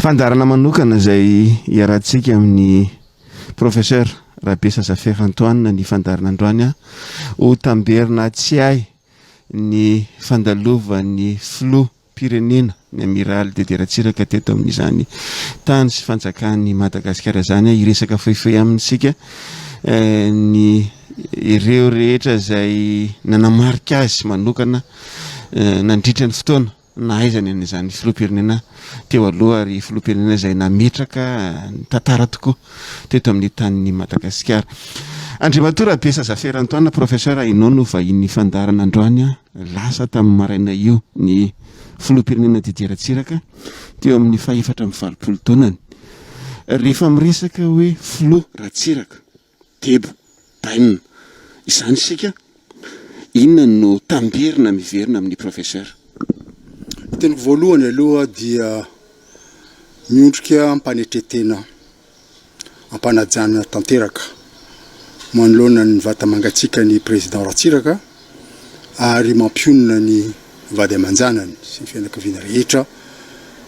fandarana manokana izay iarahantsika amin'ny professeur Rabesa Zafera Antoine ny fandarana androany ho tamberina tsy hay ny fandalovan'ny filoham-pirenena ny amiral Dederatsiraka teto amin'izany tany sy fanjakany Madagasikara zany iresaka fohifohy amintsika ny ireo rehetra izay nanamarika azy manokana nandritra ny fotoana nahaizany an'izany filoham-pirenena teo aloha ary filoham-pirenena izay nametraka tantara tokoa teto amin'ny tanin'ny Madagasikara. Andriamatoa Rabesa Zafera Antoine professeur inao no vahin'ny fandarana androany lasa tamin'ny maraina io ny filoham-pirenena Dederatsiraka teo amin'ny fahaefatra amby 20 taonany. Rehefa miresaka hoe filoha Ratsiraka Tebo Baina izany sika inona no tamberina miverina amin'ny professeur? Teniko voalohany aloha dia miondrika ampanetretena ampanajana tanteraka manoloana ny vata mangatsiaka ny président Ratsiraka ary mampionona ny vady amanjanany sy fianakaviana rehetra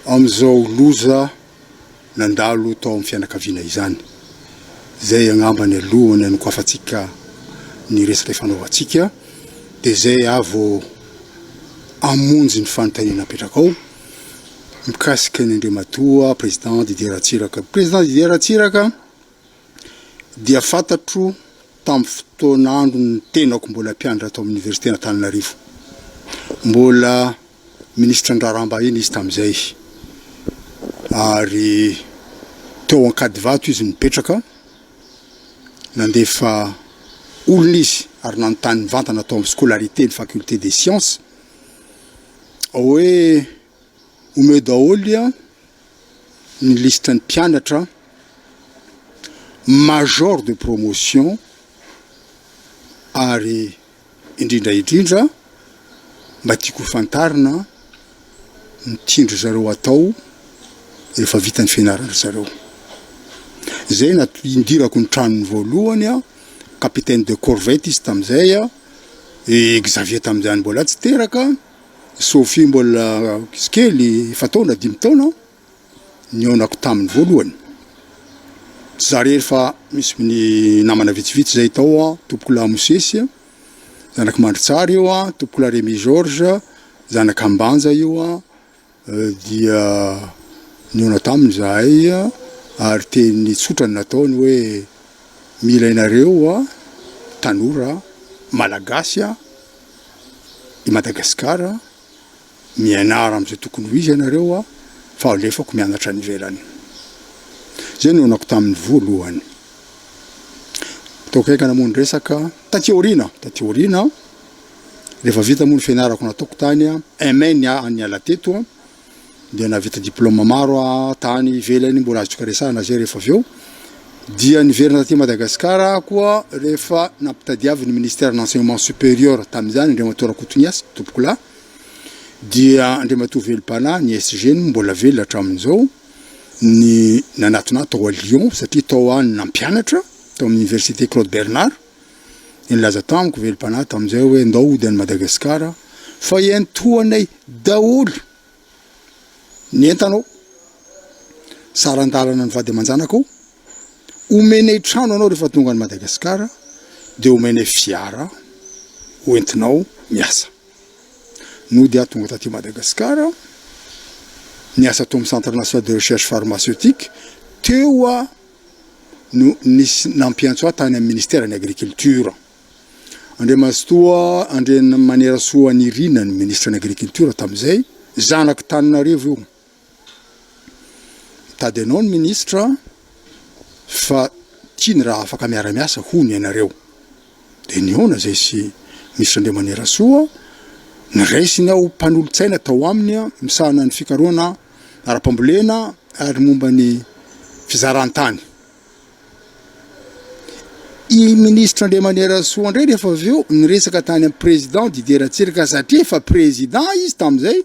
amin'izao loza nandalo tao amin'ny fianakaviana izany. Zay angambany alohany ny koafatsika ny resaka ifanaovantsika dia zay avo amonjy ny fanontaniana apetraka ao mikasika ny Andriamatoa président Dederatsiraka. Président Dederatsiraka dia fantatro tamin'ny fotoanandro ny tenako mbola mpianatra tao amin'ny université n'Antananarivo, mbola ministre Ndrarambahiny izy tamin'izay ary teo Ankadivato izy nipetraka nandefa olona izy ary nanontany vantana tao amin'ny scolarité ny faculté des sciences hoe ome daholy ny listre ny mpianatra major de promotion ary indrindra mba tiako fantarina mitindry zareo atao rehefa vita ny fianarana zareo. Zay indirako ny tranony voalohany capitaine de corvette izy tamin'izay Xavier tamin'izany mbola tsy teraka, Sophie mbola kely efa taona 5 taona nionako tamin'ny voalohany. Zare rehefa misy ny namana vitsivitsy zay tao tompoko la Mosesy zanaka Mandritsara io tompoko la Rémy Georges zanaka Ambanja io dia niona tamin'izay ary teny tsotra ny nataony hoe mila inareo tanora malagasy i Madagasikara mianara am'izay tokony ho izy ianareo fa alefako mianatra ny ivelany. Zay nionako tamin'ny voalohany. Taoko aikana moa ny resaka taty aoriana rehefa vita moa ny fianarako nataoko tany MN ny ala teto dia navita diplôme maro tany ivelany mbola azo karesana zay rehefa aveo dia niverina taty Madagasikara koa rehefa nampitadiavy ny ministère de l'enseignement supérieur tamin'izany Andriamatoa Rakotoniasy tompoko la dia Andriamatoa Velipana ny SG mbola velona hatramin'izao ny nanatona tao a Lyon satria tao any nampianatra tao amin'ny université Claude Bernard ny laza tamiko Velipana tamin'izay hoe ndao ody any Madagasikara fa entoanay daholo ny entanao sarandalana ny vady amanjanako omenay trano anao rehefa tonga any Madagasikara dia omenay fiara hoentinao miasa. No dia tonga taty Madagasikara niasa tao amin'ny Centre national de recherche pharmaceutique teo no nisy nampiantso tany amin'ny ministère ny agriculture. Andriamasotoa Andriana Manerasoa Nirina ny ministre ny agriculture tamin'izay zanaka Tananarivo io tady anao ny ministre fa tia ny raha afaka miara-miasa hony ianareo dia niona zay sy ministre Andriana Manerasoa niraisiny ao mpanolo-tsaina tao aminy misahana ny fikaroana ara-pambolena ary momba ny fizarantany. I ministre Andriana Manerasoa ndray rehefa aveo niresaka tany amin'ny président Dederatsiraka satria efa président izy tamin'izay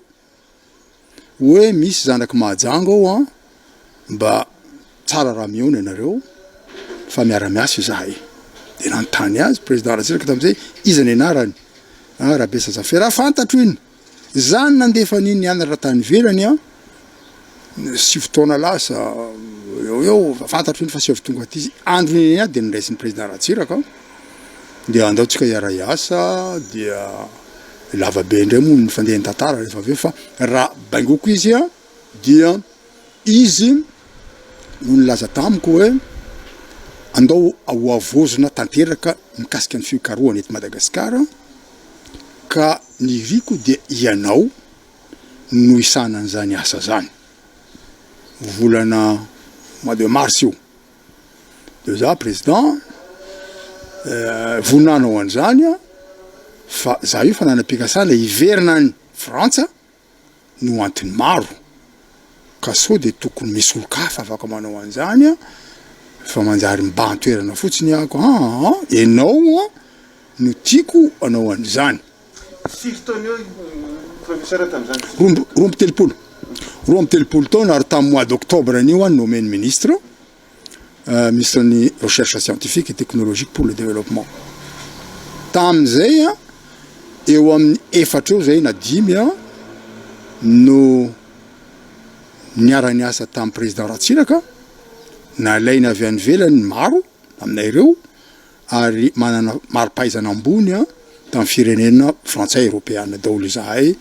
hoe misy zanaka Mahajango ao mba tsara raha miona ianareo fa miara-miasa izahay. Dia nanontany azy président Ratsiraka tamin'izay iza ny anarany Rabesa Zafera fantatro iny zany nandefa niny nianatra tany ivelany sivy taona lasa eo fantatry ny fa sivy tonga ty izy andro iny dia niraisin'ny président Ratsiraka dia andaotsika hiara hiasa dia lavabe indray moa ny fandehan'ny tantara rehefa aveo fa raha baingoko izy dia izy no nilaza tamiko hoe andao ahoavozona tanteraka mikasika ny fikarohana eto Madagasikara ka ny riko dia ianao no isana an'izany asa zany volana mois de mars io dia za président voninanao an'izany fa za io fa nanam-pikasana hiverina ny Frantsa no antony maro ka sao dia tokony misy olo-kafa afaka manao an'izany fa manjary mba antoerana fotsiny ako enao no tiako anao an'izany roa amby telopolo taona ary tamin'ny mois d'octobre anio nommé ministre ministre ny recherche scientifique et technologique pour le développement tamin'izay eo amin'ny efatra eo zay na dimy no niara-ny asa tamin'ny président Ratsiraka nalaina avy any velany maro aminay ireo ary manana maro-pahaizana ambony tamin'ny firenena frantsay européenne daholo izahay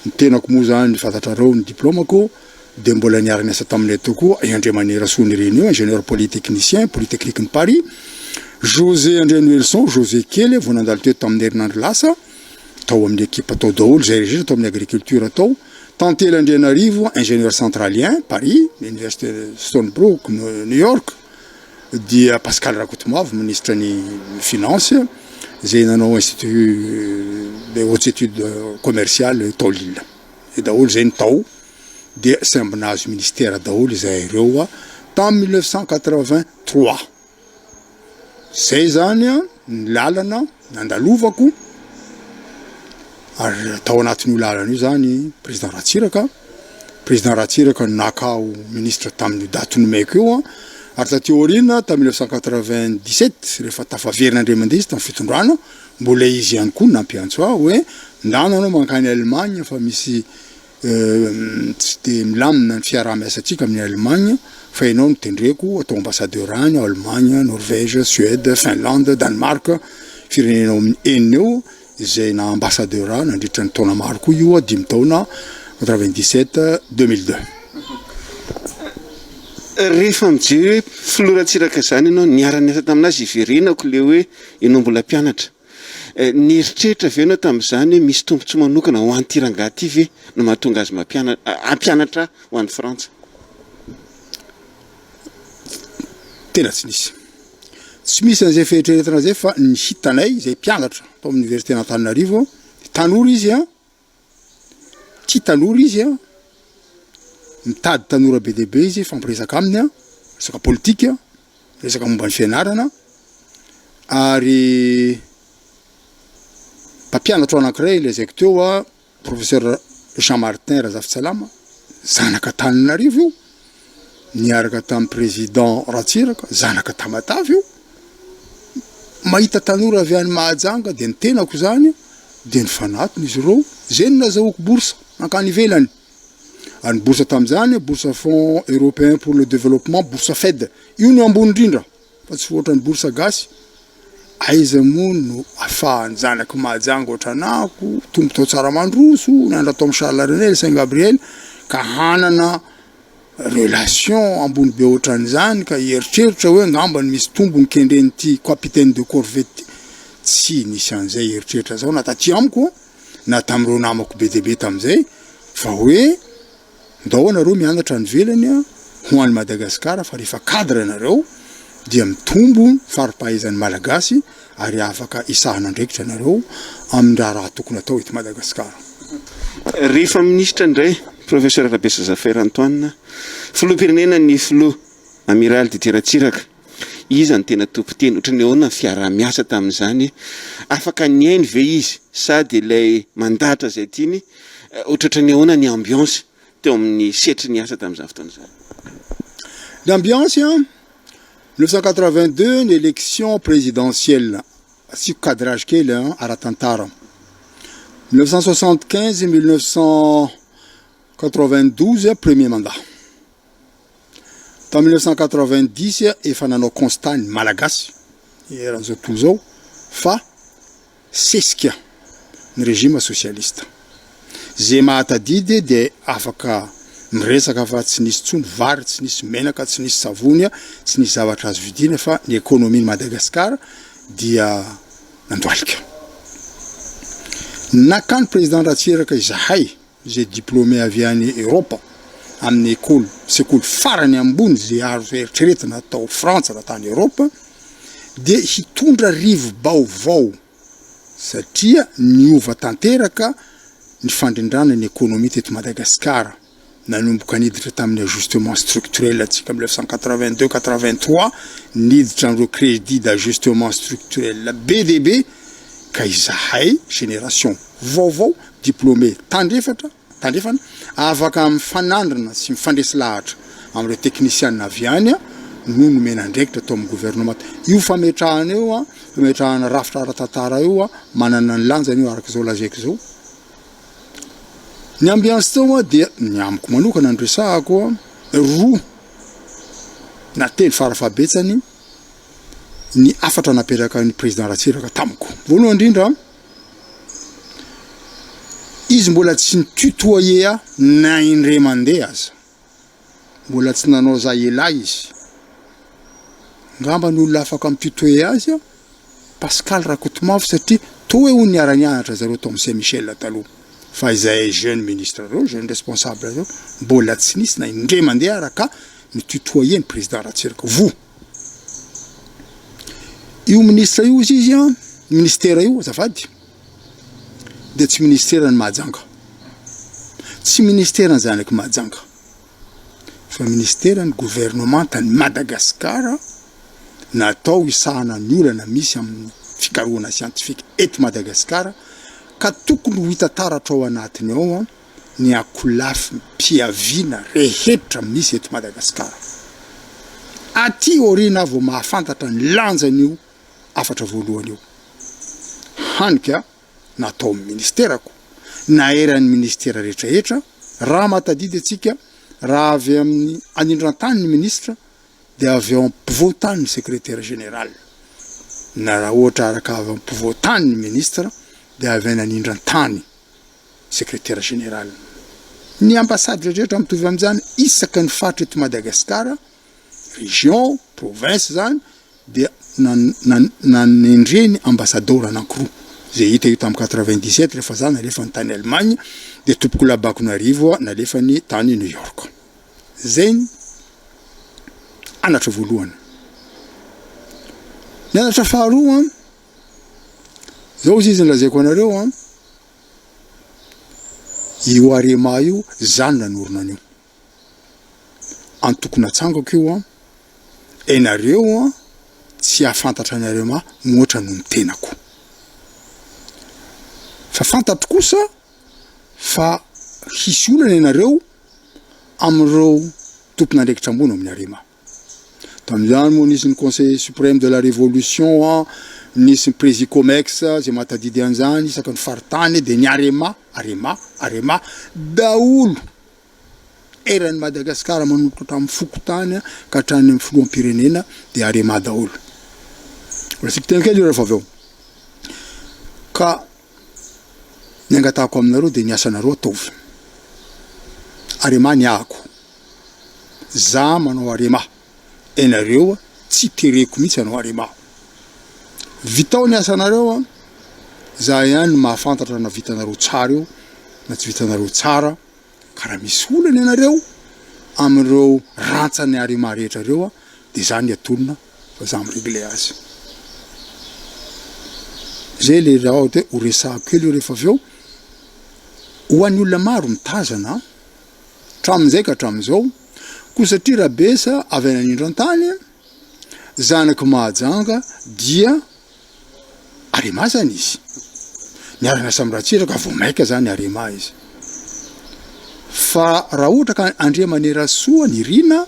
ny tenako moa zany fantatrareo ny diplômako dia mbola niara-ny asa taminay tokoa André Manerasoa ireny io ingénieur polytechnicien polytechnique ny Paris José André Nelson José Kely vao nandalo teo tamin'ny herinandro lasa tao amin'ny équipe atao daholo zay rehetra tao amin'ny agriculture atao Tantely Andrianarivo ingénieur centralien Paris l'université Stony Brook New York dia Pascal Rakotomavo ministre ny finance zay nanao institut des hautes études commerciales tao Lille et daholo zay ny tao dia sambinazy ministère daholo izay ireo tamin'ny 1983 zay zany ny lalana nandalovako ary tao anatin'io lalana io zany président Ratsiraka nakao ministre tamin'io daty nomeko io ary taty aoriana tamin'ny 1997 rehefa tafaverina Andriamandizy tamin'ny fitondrana mbola izy ihany koa nampiantso hoe ndana anao mankany Allemagne fa misy tsy dia milamina ny fiaraha-miasantsika amin'ny Allemagne fa ianao no tendreko atao ambassadeur any Allemagne Norvège Suède Finlande Danemark firenenao amin'ny enina eo izay na ambassadeur nandritra ny taona maro koa io 5 taona 97 2002 rehefa mijery filoha Ratsiraka zany ianao niara-ny asa taminazy iverinako le hoe ianao mbola mpianatra ny eritreritra ve ianao tamin'izany misy tombontsoa manokana ho an'ity rangahy ity ve no mahatonga azy ampianatra ho an'ny Frantsa tena tsy misy an'izay fieritreretana zay fa ny hitanay zay mpianatra tao amin'ny université n'Antananarivo tanora izy tia tanora izy mitady tanora be dehibe izy fampiresaka aminy resaka politika resaka momba ny fianarana ary mpampianatra anankiray lazaiko teo professeur Jean Martin Razafintsalama zanaka Antananarivo io niaraka tamin'ny président Ratsiraka zanaka Tamatavy io mahita tanora avy any Mahajanga dia ny tenako zany dia ny fanatony izy ireo zay no nazahoako bourse mankany ivelany ary ny bourse tamin'izany bourse fonds européen pour le développement bourse FED io no ambony indrindra fa tsy ohatra ny bourse gasy aiza moa no afahany zanaka Mahajanga ohatranako tombo tao Tsaramandroso nandra tao amin'ny Charles Arenel Saint Gabriel ka hanana relation ambony be ohatran'izany ka eritreritra hoe ngambany misy tombony kendren'ity capitaine de corvette tsy nisy an'izay eritreritra zao na taty amiko na tamin'ireo namako be dehibe tamin'izay fa hoe ndao anareo mianatra ny velany ho an'ny Madagasikara fa rehefa cadre anareo dia mitombo faripahaizan'ny malagasy ary afaka isahana andraikitra anareo amin'ny raha tokony atao eto Madagasikara rehefa ministre indray professeur Rabesa Zafer Antoine filoham-pirenena ny filoha amiral Didier Ratsiraka izy ny tena tompon-teny ohatrany ahoana fiaraha-miasa tamin'izany afaka niainy ve izy sady ilay mandatra zay tiany ohatrany ahoana ny ambiance teo amin'ny setry ny asa tamin'izany fotoana izany l'ambiance 1982 ny élection présidentielle asiko cadrage kely ara-tantara 1975 1992 premier mandat Tamin'ny 1990 efa nanao constat ny malagasy eran'izao tontolo zao fa sesika ny régime socialiste. Zay mahatadidy de afaka miresaka fa tsy nisy tsony vary, tsy nisy menaka, tsy nisy savony, tsy nisy zavatra azo vidina fa ny économie Madagascar dia nandoalika. Nakany président Ratsiraka izahay zay diplômé avy any Europa amin'ny sekoly farany ambony zay azo eritreretina atao Frantsa na tany Europa de hitondra rivo baovao satria niova tanteraka ny fandrindrana ny économie teto Madagascar nanomboka niditra tamin'ny ajustement structurel atsika 1982-83 niditra amin'ireo crédit d'ajustement structurel BDB ka izahay génération vaovao diplômé tandrefana afaka mifanandrina sy mifandresy lahatra amin'ireo techniciens avy any no nomena andraikitra atao amin'ny gouvernement. Io fametrahana io fametrahana rafitra ara-tantara io manana ny lanjany io araka zao lazaiko zao. Ny ambiance tao dia ny amiko manokana ny resahako roa na telo farafabetsany ny afatra napetraka ny président Ratsiraka tamiko. Voalohany indrindra izy mbola tsy nitutoyer na indray mandeha aza, mbola tsy nanao za ela izy. Ngamba ny olona afaka mitutoyer azy Pascal Rakotomavo satria to hoe ny aranianatra zareo Tom Saint-Michel taloha. Fa izay jeune ministre reo, jeune responsable reo, mbola tsy nisy na indray mandeha araka ny tutoyer ny président Ratsiraka. Io ministre io izy ministère io azafady de tsy ministère ny Mahajanga. Tsy ministère ny zanaky Mahajanga. Fa ministère ny gouvernement tany Madagascar natao isahana ny olana misy amin'ny fikarohana scientifique eto Madagascar ka tokony ho hita taratra ao anatiny ao ny akolafy mpiaviana rehetra misy eto Madagascar. Aty orina vao mahafantatra ny lanjan'io afatra voalohany io. Hanika natao ministerako na eran'ny ministera rehetrarehetra raha matadidy atsika raha avy amin'ny anindran-tany ny ministre de avy ao ampivoatany ny secrétaire général na raha ohatra araka avy ampivoatany ny ministre de avy any anindran-tany secrétaire général. Ny ambassade rehetra mitovy amin'izany isaka ny fatra eto Madagascar région province zany de nanendreny ambassadeur anankiroa zay hita io tamin'ny 97 rehefa zany nalefa ny tany Allemagne de tompoko labakonarivo nalefa ny tany New York. Zay anatra voalohany. Ny anatra faharoa zao izy lazaiko anareo io arema io zany nanorona an'io antokony atsangako io enareo tsy afantatra ny arema moatra no mitenako fa fantatro kosa fa hisy olana ianareo amin'ireo tompon'andraikitra ambony amin'ny arema. Tamin'izany moa nisy ny conseil suprême de la révolution nisy ny présicomex zay matadidy an'izany isaka ny faritany de ny arema daolo eran'ny Madagascar manomboka hatramin'ny fokotany ka hatrany amin'ny filoham-pirenena de arema daolo. Resika tena kely rehefa avy eo ka ny angatahako aminareo de ny asanareo ataovy. Arema ny ahako za manao arema enareo tsy tereko mihitsy anao arema. Vitao ny asanareo za ihany mahafantatra na vitanareo tsara io na tsy vitanareo tsara ka raha misy olana ianareo amin'ireo rantsany arema rehetra reo de zany atonona fa za miregle azy. Zay le raha ohatra hoe ho resahako kely rehefa avy eo ho an'ny olona maro mitazana tramin'izay ka tramin'izao ko satria raha besa avy any anindran-tany zanaky Mahajanga dia arema zany izy. Niarana samy Ratsiraka vao maika zany arema izy. Fa raha ohatra ka Andria Manerasoa ny Rina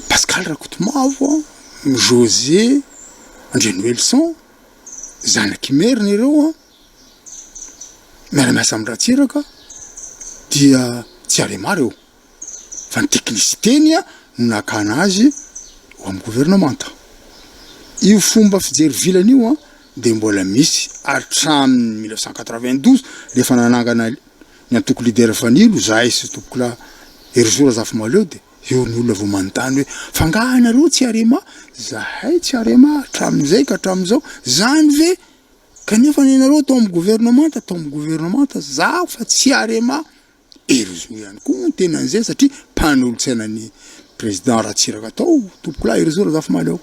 Pascal Rakotomavo José André Noelson zanaky Merina ireo miara-miasa amin'ny Ratsiraka dia tsy arema reo fa ny teknisiteny no nakana azy ho amin'ny gouvernemanta. Io fomba fijery vilany io de mbola misy hatramin'ny 1992 rehefa nanangana ny antoko leader fanilo zahay sy tompokla erzora zafy maleo de eo ny olona vao manontany hoe fangahanareo tsy arema zahay tsy arema hatramin'izay ka hatramin'izao zany ve kanefa nenareo atao amin'ny gouvernemanta zaho fa tsy arema erzora ihany koa ny tenan'izay satria mpanolotsainan'ny président Ratsiraka tao tompokla erzora zafy maleo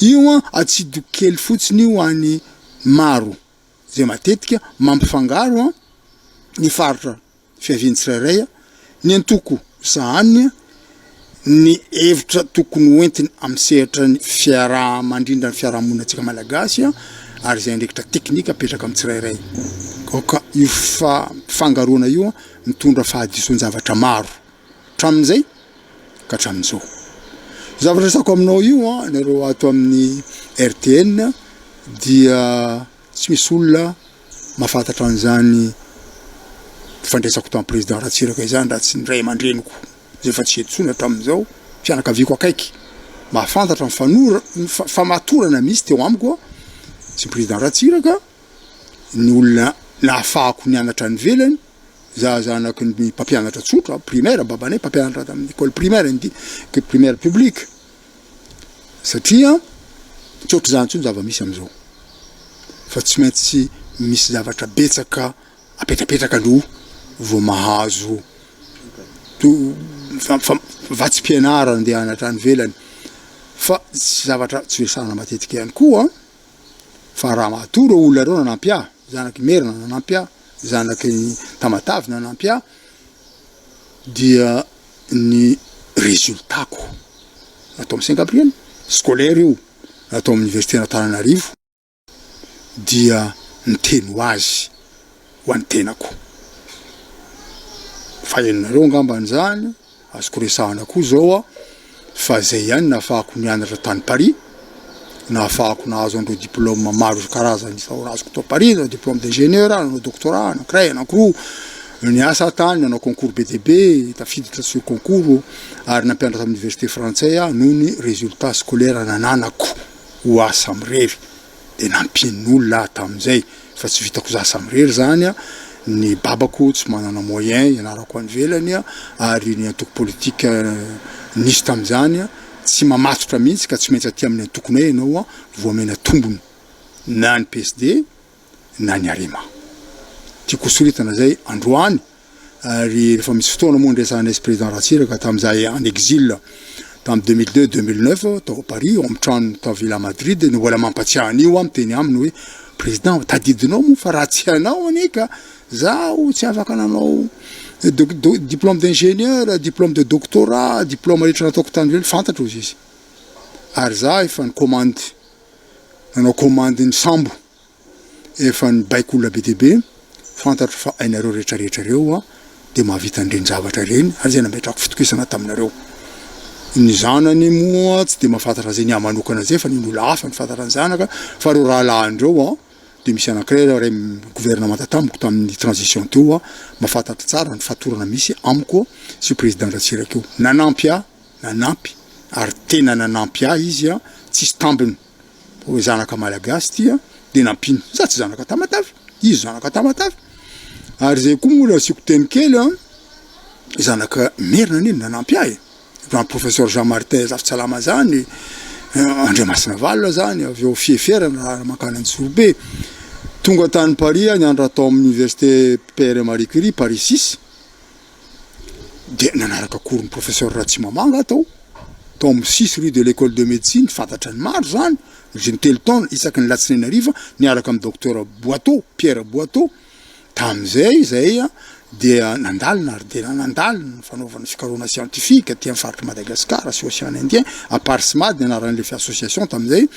io atsidoko kely fotsiny io any maro zay matetika mampifangaro ny faritra fiaviany tsirairay ny antoko sahany ny hevitra tokony hoentiny amin'ny sehatra ny mandrindra ny fiarahamonina antsika malagasy ary zay ndraikitra teknika apetraka amin'ny tsirairay koka io fangaroana io mitondra fahadison-javatra maro hatramin'izay ka hatramin'izao zavatra sako aminao io nareo ato amin'ny RTN dia tsy misy olona mahafantatra an'izany fandraisako tamin'ny président Ratsiraka izany raha tsy ny ray aman-dreniko zay fa tsy etsona hatramin'izao fianakaviako akaiky mahafantatra ny famatorana misy teo amiko sy président Ratsiraka ny olona nahafahako nianatra ny velany zanaky ny mpampianatra tsotra primaire babanay mpampianatra tamin'ny école primaire primaire publique satria tsy ohatry zany tsony zava-misy am'izao fa tsy maintsy misy zavatra betsaka apetrapetraka no vao mahazo vatsim-pianara andeha anatra ny velany fa tsy zavatra tsy resana matetika ihany koa fa raha mahatoro olona reo nanampy zanaky merina nanampy zanaky tamatavy nanampy dia ny résultatko natao amin'ny Saint-Gabriel scolaire io natao amin'ny université n'Antananarivo dia ny teny ho azy ho an'ny tenako fa enonareo angamban'izany azoko resahana koa zao fa zay ihany nahafahako nianatra tany Paris nahafahako nahazo andreo diplôme maro karazany azoko tao Paris nanao diplôme d'ingénieur nanao doctorat anankiray anankiroa niasa tany nanao concours BDB tafiditra sur concours ary nampianatra tamin'ny université français noho ny résultat scolaire nananako ho asa mirery de nampin'olona tamin'izay fa tsy vitako zasa mirery zany ny babako tsy manana moyen ianarako any velany ary ny antoko politique nisy tamin'izany tsy mamatotra mihitsy ka tsy maintsy aty amin'ny antokonay ianao voamena tombony na ny PSD na ny arema tiako soritana zay androany ary rehefa misy fotoana moa ndresanay président Ratsiraka tamin'izay en exil tamin'ny 2002-2009 tao Paris amin'ny trano tao Villa Madrid ny mbola mampatsiahany io miteny aminy hoe président tadidinao moa fa raha tsy hanao anika zaho tsy afaka nanao diplôme d'ingénieur diplôme de doctorat diplôme rehetra nataoko tany vely fantatra izy ary za efa ny commande nanao commande ny sambo efa ny baiko olona BDB fantatra fa ainareo rehetrarehetra reo de mahavita an'ireny zavatra reny ary zay nametrako fitokisana taminareo ny zanany moa tsy de mahafantatra zay ny amanokana zay fa ny olo hafa ny fantatra ny zanaka fa reo raha lahandreo de misy anankiray ray gouvernement tamiko tamin'ny transition teo mahafantatra tsara ny fatorana misy amiko sy président Ratsiraka io nanampy ary tena nanampy izy tsisy tambiny hoe zanaka malagasy ty de nampiny za tsy zanaka tamatavy izy zanaka tamatavy ary zay koa moa asiko teny kely zanaka merina neny nanampy professeur Jean Martin zafy tsalama zany Andriamasina Val zany avy eo fieferana raha makany Antsorobe tonga tany Paris niandra tao amin'ny université Pierre Marie Curie Paris 6 de nanaraka cours ny professeur Ratsimamanga tao amin'ny 6 rue de l'école de médecine fantatra ny maro zany ny telo taona isaky ny latsinainy hariva niaraka amin'ny docteur Boiteau Pierre Boiteau tamin'izay zay dia nandalina ary de nandalina fanaovana fikarohana scientifique aty amin'ny faritra Madagascar sy Océan Indien à part SMAD anaran'le association tamin'izay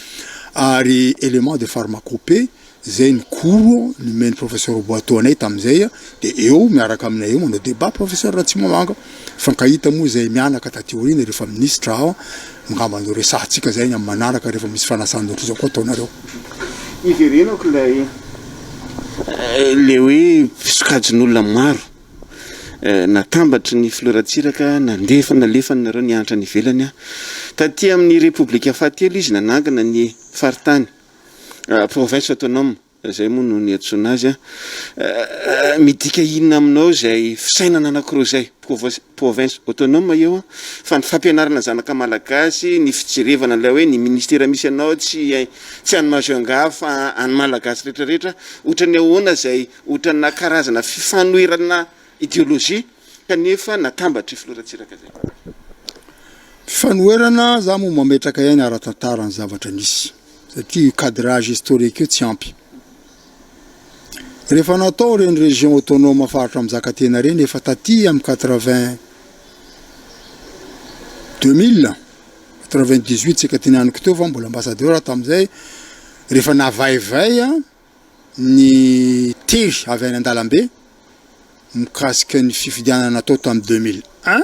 ary élément de pharmacopée zay ny cours ny meny professeur Boiteau anay tamin'izay de eo miaraka aminay eo manao débat professeur Ratsimamanga fankahita moa zay mianaka taty oriny rehefa ministre ngambandro resahantsika zay amin'ny manaraka rehefa misy fanasandro zao koa ataonareo iverenako le hoe fisokajin'olona maro natambatry ny Filoratsiraka nalefa nareo nianatra ny ivelany taty amin'ny Repoblika fahatelo izy nanangana ny faritany province autonome zay moa no ny antsoina azy midika inona aminao zay fisainana anankiroa zay province autonome eo fa ny fampianarana zanaka malagasy ny fijerevana ilay hoe ny ministera misy anao tsy any Majunga fa any malagasy rehetrarehetra ohatrany ahoana zay ohatrana karazana fifanoherana idéologie kanefa natambatry Filoratsiraka zay fifanoherana za moa mametraka ihany ara-tantara ny zavatra nisy satria cadrage historique io tsy ampy rehefa natao reny région autonome faritra Amizakatena reny efa taty amin'ny 98 tsika tenianiko teo fa mbola ambassadeur tamizay rehefa navaivay ny tery avy any Andalambe mikasika ny fifidianana natao tamin'ny 2001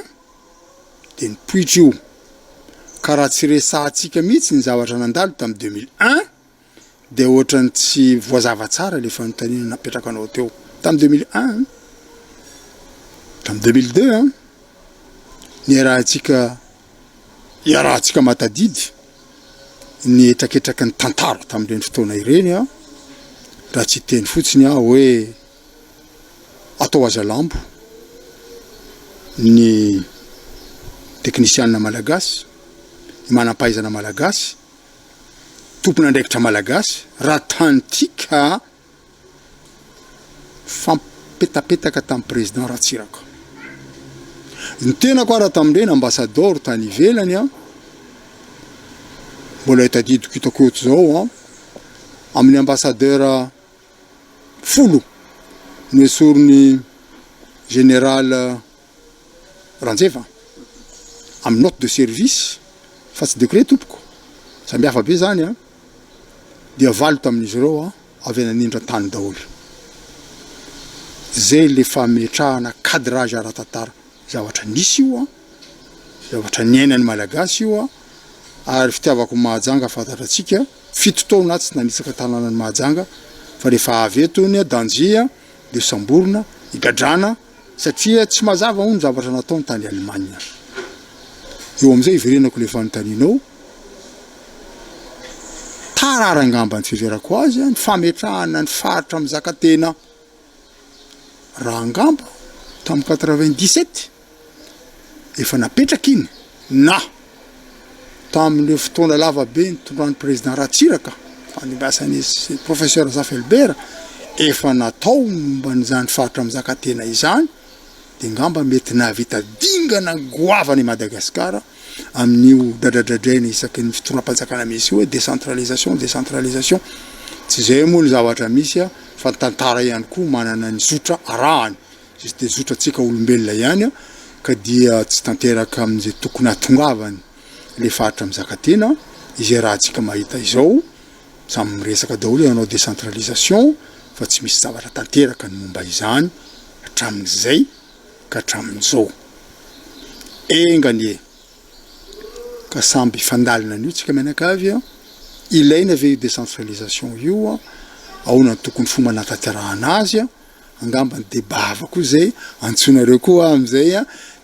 de nipoitra io karaha tsy resahatsika mihitsy ny zavatra nandalo tamin'ny 2001 de ohatrany tsy voazava tsara le fanontaniana napetraka anao teo tamin'ny 2001 tamin'ny 2002 ny iarahantsika matadidy ny etraketraka ny tantara tamin'ireny fotoana ireny raha tsy teny fotsiny hoe atao azalambo ny teknisianina malagasy ny manam-pahaizana malagasy tompona andraikitra malagasy raha tantika fampetapetaka tamin'ny président Ratsiraka ny tena koa raha tamin'ireny ambassadeur tany ivelany mbola hitadidiko hitako eto zao amin'ny ambassadeur folo ny esoriny général Ranjeva amin'ny note de service fa tsy décret tompoko samby hafa be zany dia valo tamin'izy ireo avy nanindra tany daholo zay le fametrahana cadrage ara-tantara zavatra nisy io zavatra niainany malagasy io ary fitiavako Mahajanga fantatratsika 7 taona tsy nanisaka tanànany Mahajanga fa rehefa avy eto ny Danjia de Samborona Igadrana satria tsy mazava hono zavatra nataony tany Allemagne eo amizay iverenako le fanontanianao tararangamba ny fiverako azy ny fametrahana ny faritra Amizakatena raha angamba tamin'ny 97 efa napetraka iny na tamin'le fotoana lavabe nitondran'ny président Ratsiraka fanimbasan'ny professeur Zafelbert efa natao momba n'izany faritra Amizakatena izany de ngamba mety navita dingana goavany Madagasikara amin'io dadradradraina isaky ny fitondram-panjakana misy hoe décentralisation tsy zay moa ny zavatra misy fa tantara ihany koa manana ny zotra arahany izy de zotratsika olombelona ihany ka dia tsy tanteraka amin'izay tokony atongavany le faritra Amizakatena izay raha tsika mahita izao samy miresaka daholo ianao décentralisation fa tsy misy zavatra tanteraka ny momba izany hatramin'izay ka hatramin'izao engany ka samby fandalina an'io tsika menakavy ilaina ve io décentralisation io ahona tokony fomba natanterahana azy angamba ny débat avako zay antsonareo koa amizay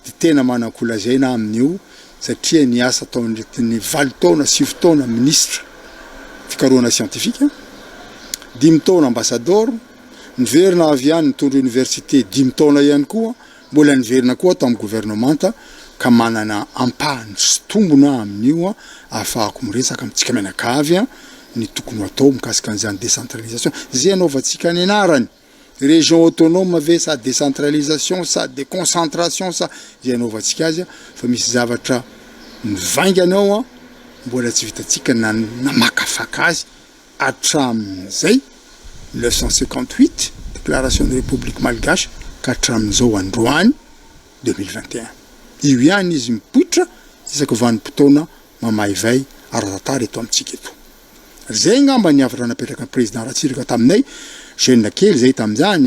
de tena manakolazaina amin'io satria ny asa taony ny 20 taona 9 taona ministre fikarohana scientifique 10 taona ambassadeur niverina avy ihany nitondra université 10 taona ihany koa mbola niverina koa tamin'ny gouvernementa ka manana ampahany sy tombona amin'io ahafahako miresaka amintsika menakavy ny tokony atao mikasika an'izany décentralisation zay anaovantsika ny anarany région autonome ve sa décentralisation sa déconcentration sa zay anaovantsika azy fa misy zavatra mivainganao mbola tsy vitatsika namakafaka azy hatramin'izay 1958 déclaration de république malgache ka hatramin'izao androany 2021 io ihany izy mipoitra isaky vanim-potoana mamaivay ara-tantara eto amintsika eto zay ngamba ny avatra napetraka ny président Ratsiraka taminay jeune kely zay tamin'izany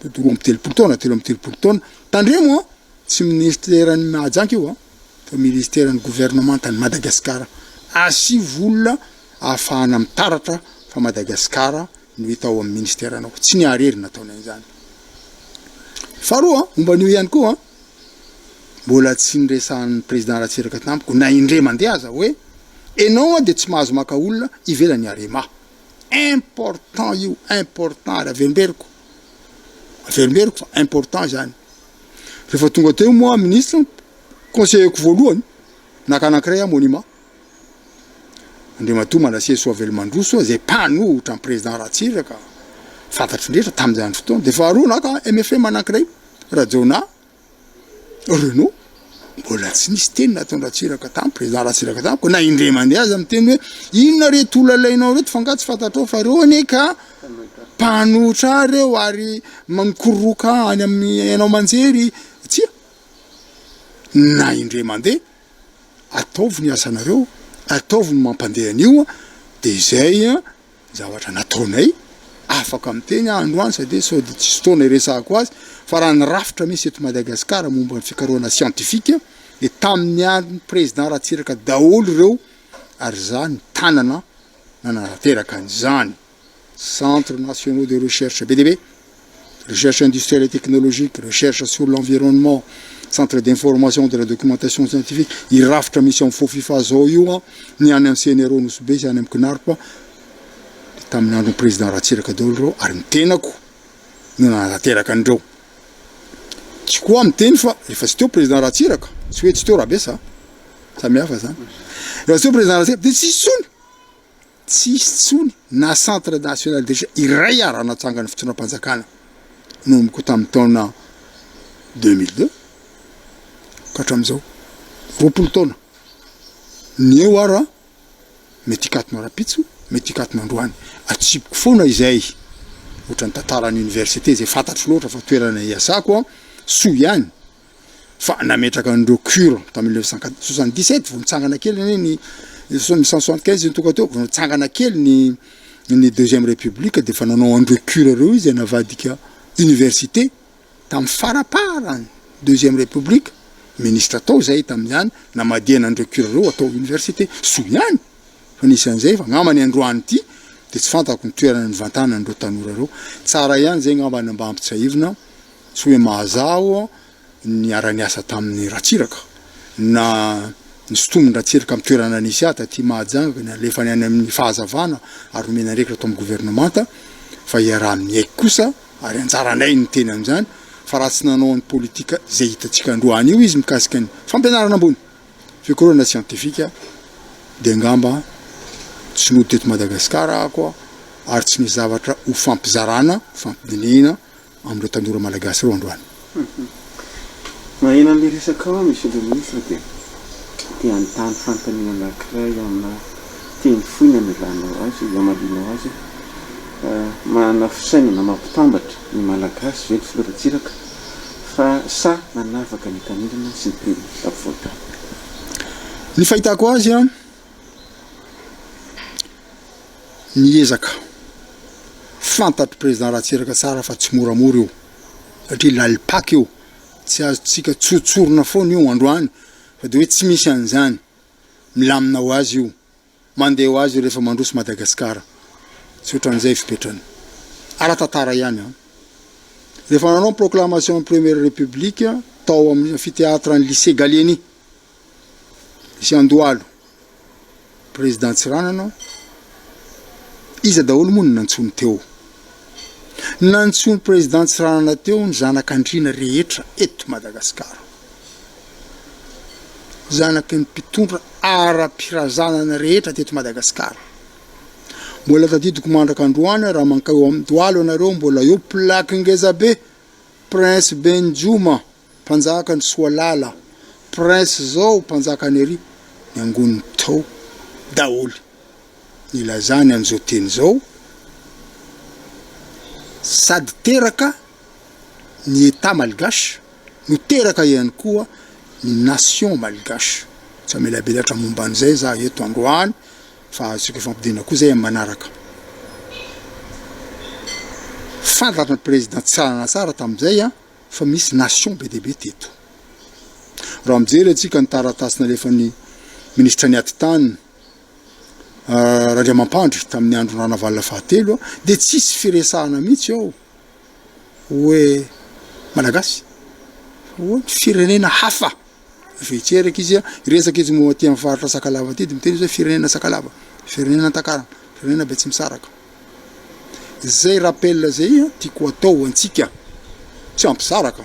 3 taona 3 taona tandremo tsy ministeran'ny Mahajanga io fa ministeran'ny gouvernementany Madagasikara asivolona ahafahana mitaratra fa Madagasikara no hita ao amin'ny ministeranao tsy ny arery nataony an'izany faharoa momba an'io ihany koa mbola tsy niresahan'ny président Ratsiraka tamiko na indray mandeha aza hoe enao de tsy mahazo maka olona ivelany Arema. Important io, important ary averimberiko fa important zany. Rehefa tonga teo moi ministre conseillerko voalohany nakanankiray a monument Andriamatoa Malasia Soavelomandroso zay mpanohitra ny président Ratsiraka fantatry ndretra tamin'izany fotoana. De faharoa naka MFM anankiray Rajona Renault mbola tsy nisy teny nataony Ratsiraka tamy président Ratsiraka tamiko na indray mandeha aza miteny hoe inona reto olona lainao reto fa ngatsy fantatrao fa reo ane ka mpanohitra reo ary mikororoka any amin'ny enao manjery tsia na indray mandeha ataovy ny asanareo ataovy ny mampandeha an'io de izay zavatra nataonay afaka miteny androany sady sao de tsy fotoana iresahako azy fa raha ny rafitra misy eto Madagasikara momba ny fikarohana scientifique de tamin'ny andro président Ratsiraka daholo reo ary zany tanana nanateraka an'izany centre nationaux de recherche BDB, recherche industrielle et technologique, recherche sur l'environnement, centre d'information de la documentation scientifique, irafitra misy amin'ny fofifa zao io ny any amin'ny CNRO Nosobe sy any amin'ny Knarpa tamin'ny andro président Ratsiraka daholo reo ary ny tenako no nanateraka andreo. Tsy koa miteny fa rehefa tsy teo président Ratsiraka tsy hoe tsy teo Rabesa samy hafa zany. Rehefa tsy teo président Ratsiraka de tsisy tsony na centre national de recherche iray ara natsangany fitondram-panjakana nomiko tamin'ny taona 2002 ka hatramin'izao 20 taona ny eo ara mety hikatona rapitso mety hikatona androany atsipiko foana izay ohatra ny tantaran'ny université zay fantatro loatra fa toerana iasako soa ihany fa nametraka andreo cure tamin'ny 1977 vo nitsangana kely ny 1975 ny tonga teo vo nitsangana kely ny deuxième république de fa nanao andreo cure reo izy navadika université tamin'ny faraparany deuxième république ministre atao zay tamin'izany namadiana andreo cure reo atao université soa ihany fa nisy an'izay fa ngamany androany ity de tsy fantako ny toerana ny vantana andreo tanora reo tsara ihany zay ngambany mba ampitsahivina tsy hoe mahazaho ny ara-niasa tamin'ny Ratsiraka na ny sotomony Ratsiraka amin'ny toerana nisy ata ty mahajanga ny alefany any amin'ny fahazavana ary omena ndraiky atao amin'ny gouvernemanta fa iaraha amin'ny aiky kosa ary anjaranay ny teny amin'izany fa raha tsy nanao ny politika zay hitatsika androany io izy mikasika ny fampianarana ambony fikorohana scientifique de ngamba tsy nody teto Madagasikara koa ary tsy nisy zavatra ho fampizarana fampidinihana am'ireo tanora malagasy reo androany. Mahena le resaka ao monsieur le ministre de antany fanontaniana anankiray amina teny foiny amelanao azy amalinao azy manana fisainana mampitambatra ny malagasy zay ny Ratsiraka fa sa nanavaka ny tanindrina sy ny primy ampovoan-tany. Ny fahitako azy ny ezaka fantatro président Ratsiraka tsara fa tsy moramora io satria lalipaky io tsy azotsika tsotsorona foana io androany fa de hoe tsy misy an'izany milamina ho azy io mandeha ho azy io rehefa mandroso Madagasikara tsy ohatran'izay fipetrany ara-tantara ihany rehefa nanao proclamation première république tao amin'ny amphithéâtre ny lycée Gallieni lycée Andohalo président Tsiranana iza daholo moa ny nantsony teo nantsony président Tsiranana teo ny zanak'andriana rehetra eto Madagasikara zanaky ny mpitondra ara-pirazanana rehetra teto Madagasikara mbola tadidiko mandraka androany raha mankao amin'ny Dohalo anareo mbola eo plaque ngeza be prince Benjuma mpanjaka ny Soalala prince zao mpanjaka ny Ery ny angoniny tao daholo nilazany an'izao teny zao sady teraka ny état malgache no teraka ihany koa ny nation malgache tsy amela belatra momba an'izay za eto androany fa azoko fampidina koa zay amin'ny manaraka fantatra ny président Tsiranana tsara tamin'izay fa misy nation BDB teto raha mijery atsika ny taratasy nalefan'ny ministra ny atitany Randriamampandry tamin'ny andro ranavalina fahatelo de tsisy firesahana mihitsy ao hoe malagasy firenena hafa vetreraka izy resaka izy mo aty amin'ny faritra Sakalava aty de miteny hoe firenena Sakalava, firenena Takarana, firenena Betsimisaraka. Zay rappel zay tiako atao antsika tsy ampisaraka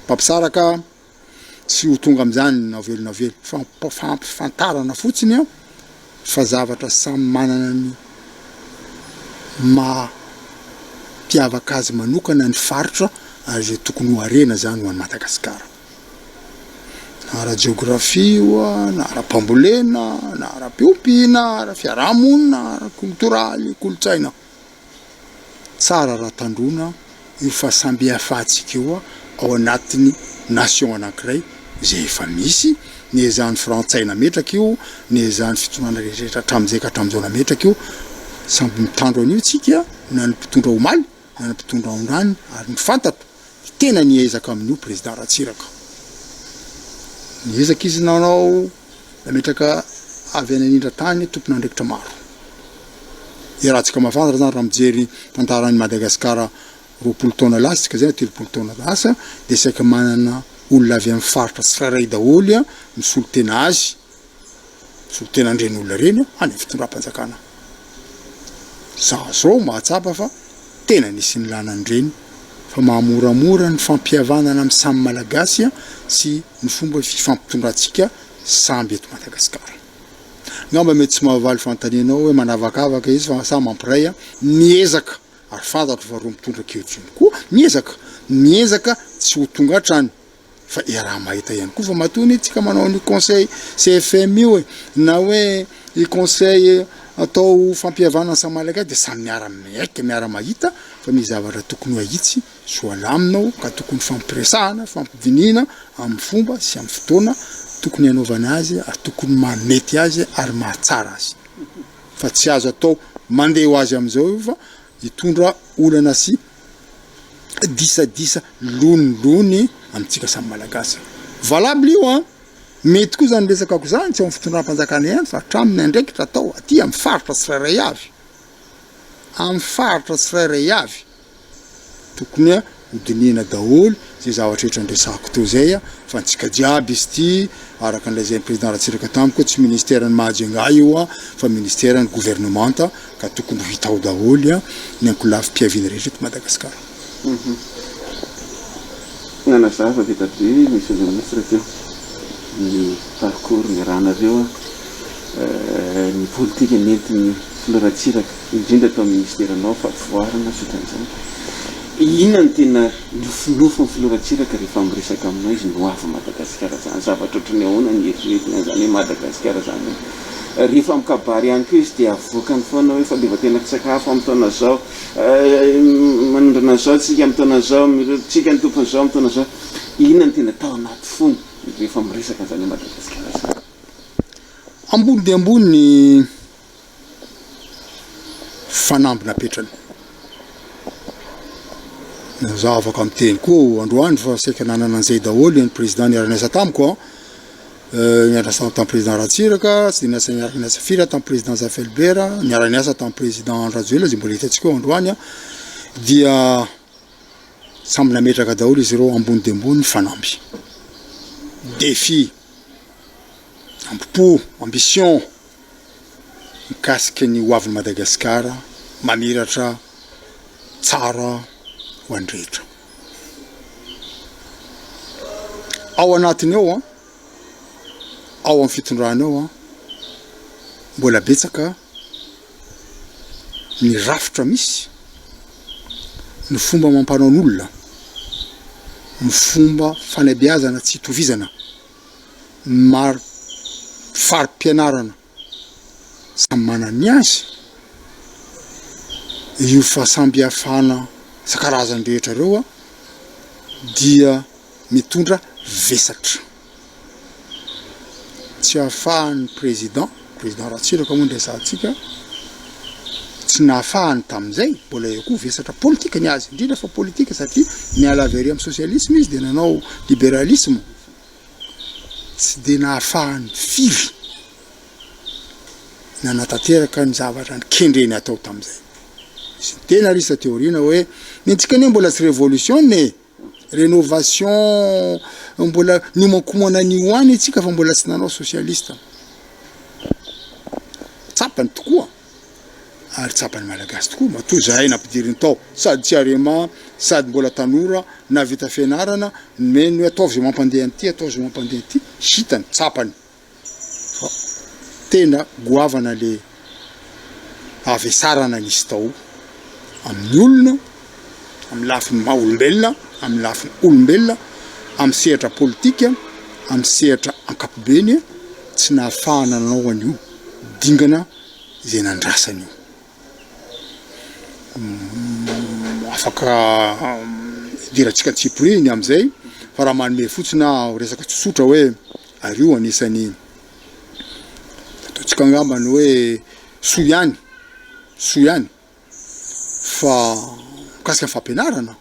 pampisaraka tsy ho tonga am'zany navelonavelo fampifantarana fotsiny fa zavatra samy manana ny piavaka azy manokana ny faritra ary zay tokony ho arena zany ho an'i Madagasikara. Na ara-géographie na ara-pambolena, na ara-piompiana, ara-fiarahamonina, na ara-kultoraly, kolotsaina. Tsara raha tandrona io fahasambiafantsika io ao anatin'ny nation anankiray zay efa misy, niezahany frantsay nametraka io, niezahany fitondrana rehetra hatramin'izay ka hatramin'izao nametraka io, samby mitandro an'io tsika na ny mpitondra omaly na ny mpitondra ondrany ary ny fantato tena niezaka amin'io président Ratsiraka. Niezaka izy nanao nametraka avy any anindra tany tompon'andraikitra maro. Iarahantsika mafantatra zany raha mijery tantaran'i Madagasikara 20 taona lasitsika zay 30 taona lasa de saika manana olona avy amin'ny faritra tsirairay daholy misolo tena azy, misolo tena andreny olona reny any amin'ny fitondram-panjakana. Zao mahatsapa fa tena nisy ny lanandreny fa mahamoramora ny fampihavanana amin'ny samy malagasy sy ny fomba fifampitondrantsika samby eto Madagasikara. Ngamba mety tsy mahavaly fanontanianao hoe manavakavaka izy fa samy mampiray miezaka ary fantatro fa roa mitondra kehitriny koa miezaka tsy ho tonga hatrany fa raha mahita ihany koa fa matony tsika manao ny conseil CFM io na hoe i conseil atao fampihavanana samy malagasy de samy miara-miaika miara-mahita fa misy zavatra tokony ho ahitsy so alaminao ka tokony fampiresahana fampidinina amin'ny fomba sy amin'ny fotoana tokony hanaovana azy ary tokony mamety azy ary mahatsara azy fa tsy azo atao mandeha ho azy am'izao io fa hitondra olana sy disadisa lonilony amintsika samy malagasy. Valable io mety koa zany resaka ako zany tsy ao amin'ny fitondram-panjakana ihany fa hatraminy andraikitra atao aty amin'ny faritra tsirairay avy. Amin'ny faritra tsirairay avy tokony hodinina daholo zay zavatra rehetra andresahako teo zay fa antsika jiaby izy ty araka an'ilay zay président Ratsiraka tamiko tsy ministère ny Mahajanga io fa ministère ny gouvernementa ka tokony hitao daholo ny ankolavim-piaviana rehetra eto Madagasikara. Ngana zava vitabe misy le ministre teo ny parcours ny ranareo ny politika nentin'ny Ratsiraka indrindra tao ministère anao fampivoarana sotan'izany. Inona ny tena nofinofo ny Ratsiraka rehefa miresaka aminao izy no avy Madagasikara zany zavatra ohatrany ahoana ny eritreretina zany hoe Madagasikara zany rehefa mikabary ihany koa izy dia avoakany foana hoe fa leva tena sakafo amin'ny taona zao manondrana zao tsika amin'ny taona zao tsika ny tompony zao amin'ny taona zao. Inona ny tena tao anaty fony rehefa miresaka zany hoe Madagasikara zany? Ambony de ambony ny fanambina petrany. Za afaka miteny koa androany fa saika nanana an'izay daholo ny président niara-niasa tamiko niara-niasa tamin'ny président Ratsiraka sy niasa niara-niasa firy tamin'ny président Zafelbert niara-niasa tamin'ny président Rajoelina zay mbola hitantsika androany dia samby nametraka daholo izy ireo ambony de ambony fanamby défi ambipo ambition mikasika ny hoavin'i Madagasikara mamiratra tsara ho andrehetra. Ao anatiny ao ao amin'ny fitondrana ao mbola betsaka ny rafitra misy ny fomba mampanaon'olona ny fomba fanabeazana tsy hitovizana maro farim-pianarana samy manany azy io fahasambiafana sakarazany rehetra reo dia mitondra vesatra tsy ahafahany président Ratsiraka moa ndraisantsika tsy nahafahany tamin'izay mbola eo koa vesatra politika ny azy indrindra fa politika satria miala avy ary amin'ny socialisme izy de nanao libéralisme tsy de nahafahany firy nanatanteraka ny zavatra ny kendreny atao tamin'izay tena risa théorina hoe nentsika ne mbola tsy révolution ne rénovation mbola ny mankomana ny hoany atsika fa mbola tsy nanao socialiste tsapany tokoa ary tsapany malagasy tokoa matoa zahay nampidiriny tao sady tsy arema sady mbola tanora na vita fianarana meno hoe ataovy zay mampandeha an'ity ataovy zay mampandeha an'ity hitany tsapany fa tena goavana le avesarana nisy tao amin'ny olona amin'ny lafiny maha-olombelona amin'ny lafiny olombelona amin'ny sehatra politika amin'ny sehatra ankapobeny tsy nahafahana nanao an'io dingana zay nandrasany io afaka diratsika tsipiriny am'izay fa raha manome fotsiny resaka tsotsotra hoe ario anisany ataontsika angambany hoe soiany fa mikasika ny fampianarana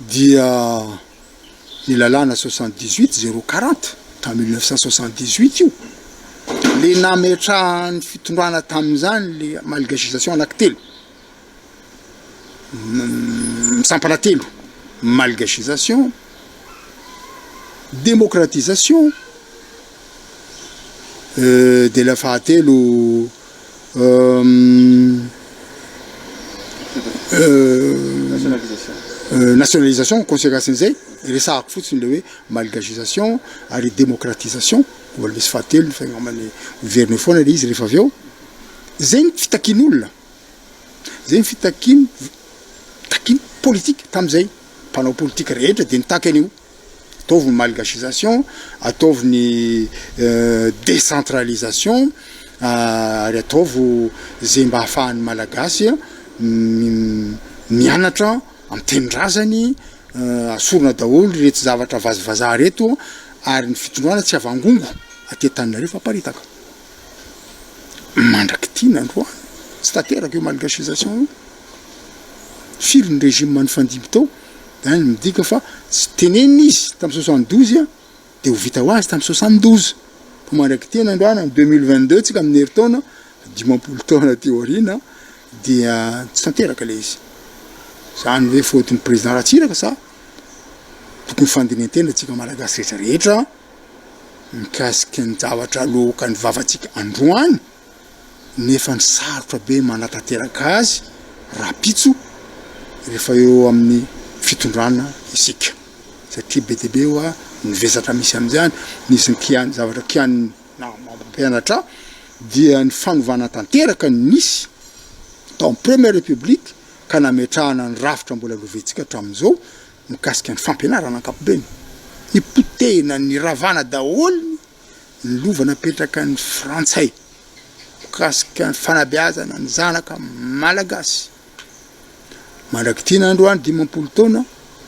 dia ny lalàna 78 ta 1978 io le nametrahany fitondrana tamin'izany le malgasisation anankitelo misampana telo malgasisation démocratisation de la fahatelo nationalisation conséquence n'izay resahako fotsiny le hoe malgasisation ary démocratisation mbola misy fahatelo fa ngambany gouverne foana le izy rehefa avy eo zay ny fitakin'olona zay ny fitakiny politique tam'izay mpanao politique rehetra de nitaky an'io ataovy ny malgasisation ataovy ny décentralisation ary ataovy zay mba hahafahan'ny malagasy mianatra amin'ny tenindrazany asorona daholo reto zavatra vazivazaha reto ary ny fitondrana tsy avangongo atetaninareo famparitaka mandraky tiana androany tsy tanteraka io malgasisation io firy ny régime manifandimby tao zany midika fa tsy tenenina izy tamin'ny 72 de ho vita ho azy tamin'ny 72 fa mandraky tiana androany amin'ny 2022 tsika amin'ny herintaona 50 taona théorina dia tsy tanteraka le izy zany hoe fotony président Ratsiraka sa tokony fandinentena tsika malagasy rehetra mikasika ny zavatra loka ny vavatsika androany nefa ny sarotra be manatanteraka azy rapitso rehefa eo amin'ny fitondrana isika satria be dia be hoa nyvezatra misy am'izany nisy ny kiany zavatra kiany na mampianatra dia ny fanovana tanteraka nisy tao amin'ny première république ka nametrahana ny rafitra mbola loventsika hatramin'izao mikasika ny fampianarana ankapobeny ny potehina ny ravana daholo ny lovana apetraka ny frantsay mikasika ny fanabeazana ny zanaka malagasy mandraky tiana androany 50 taona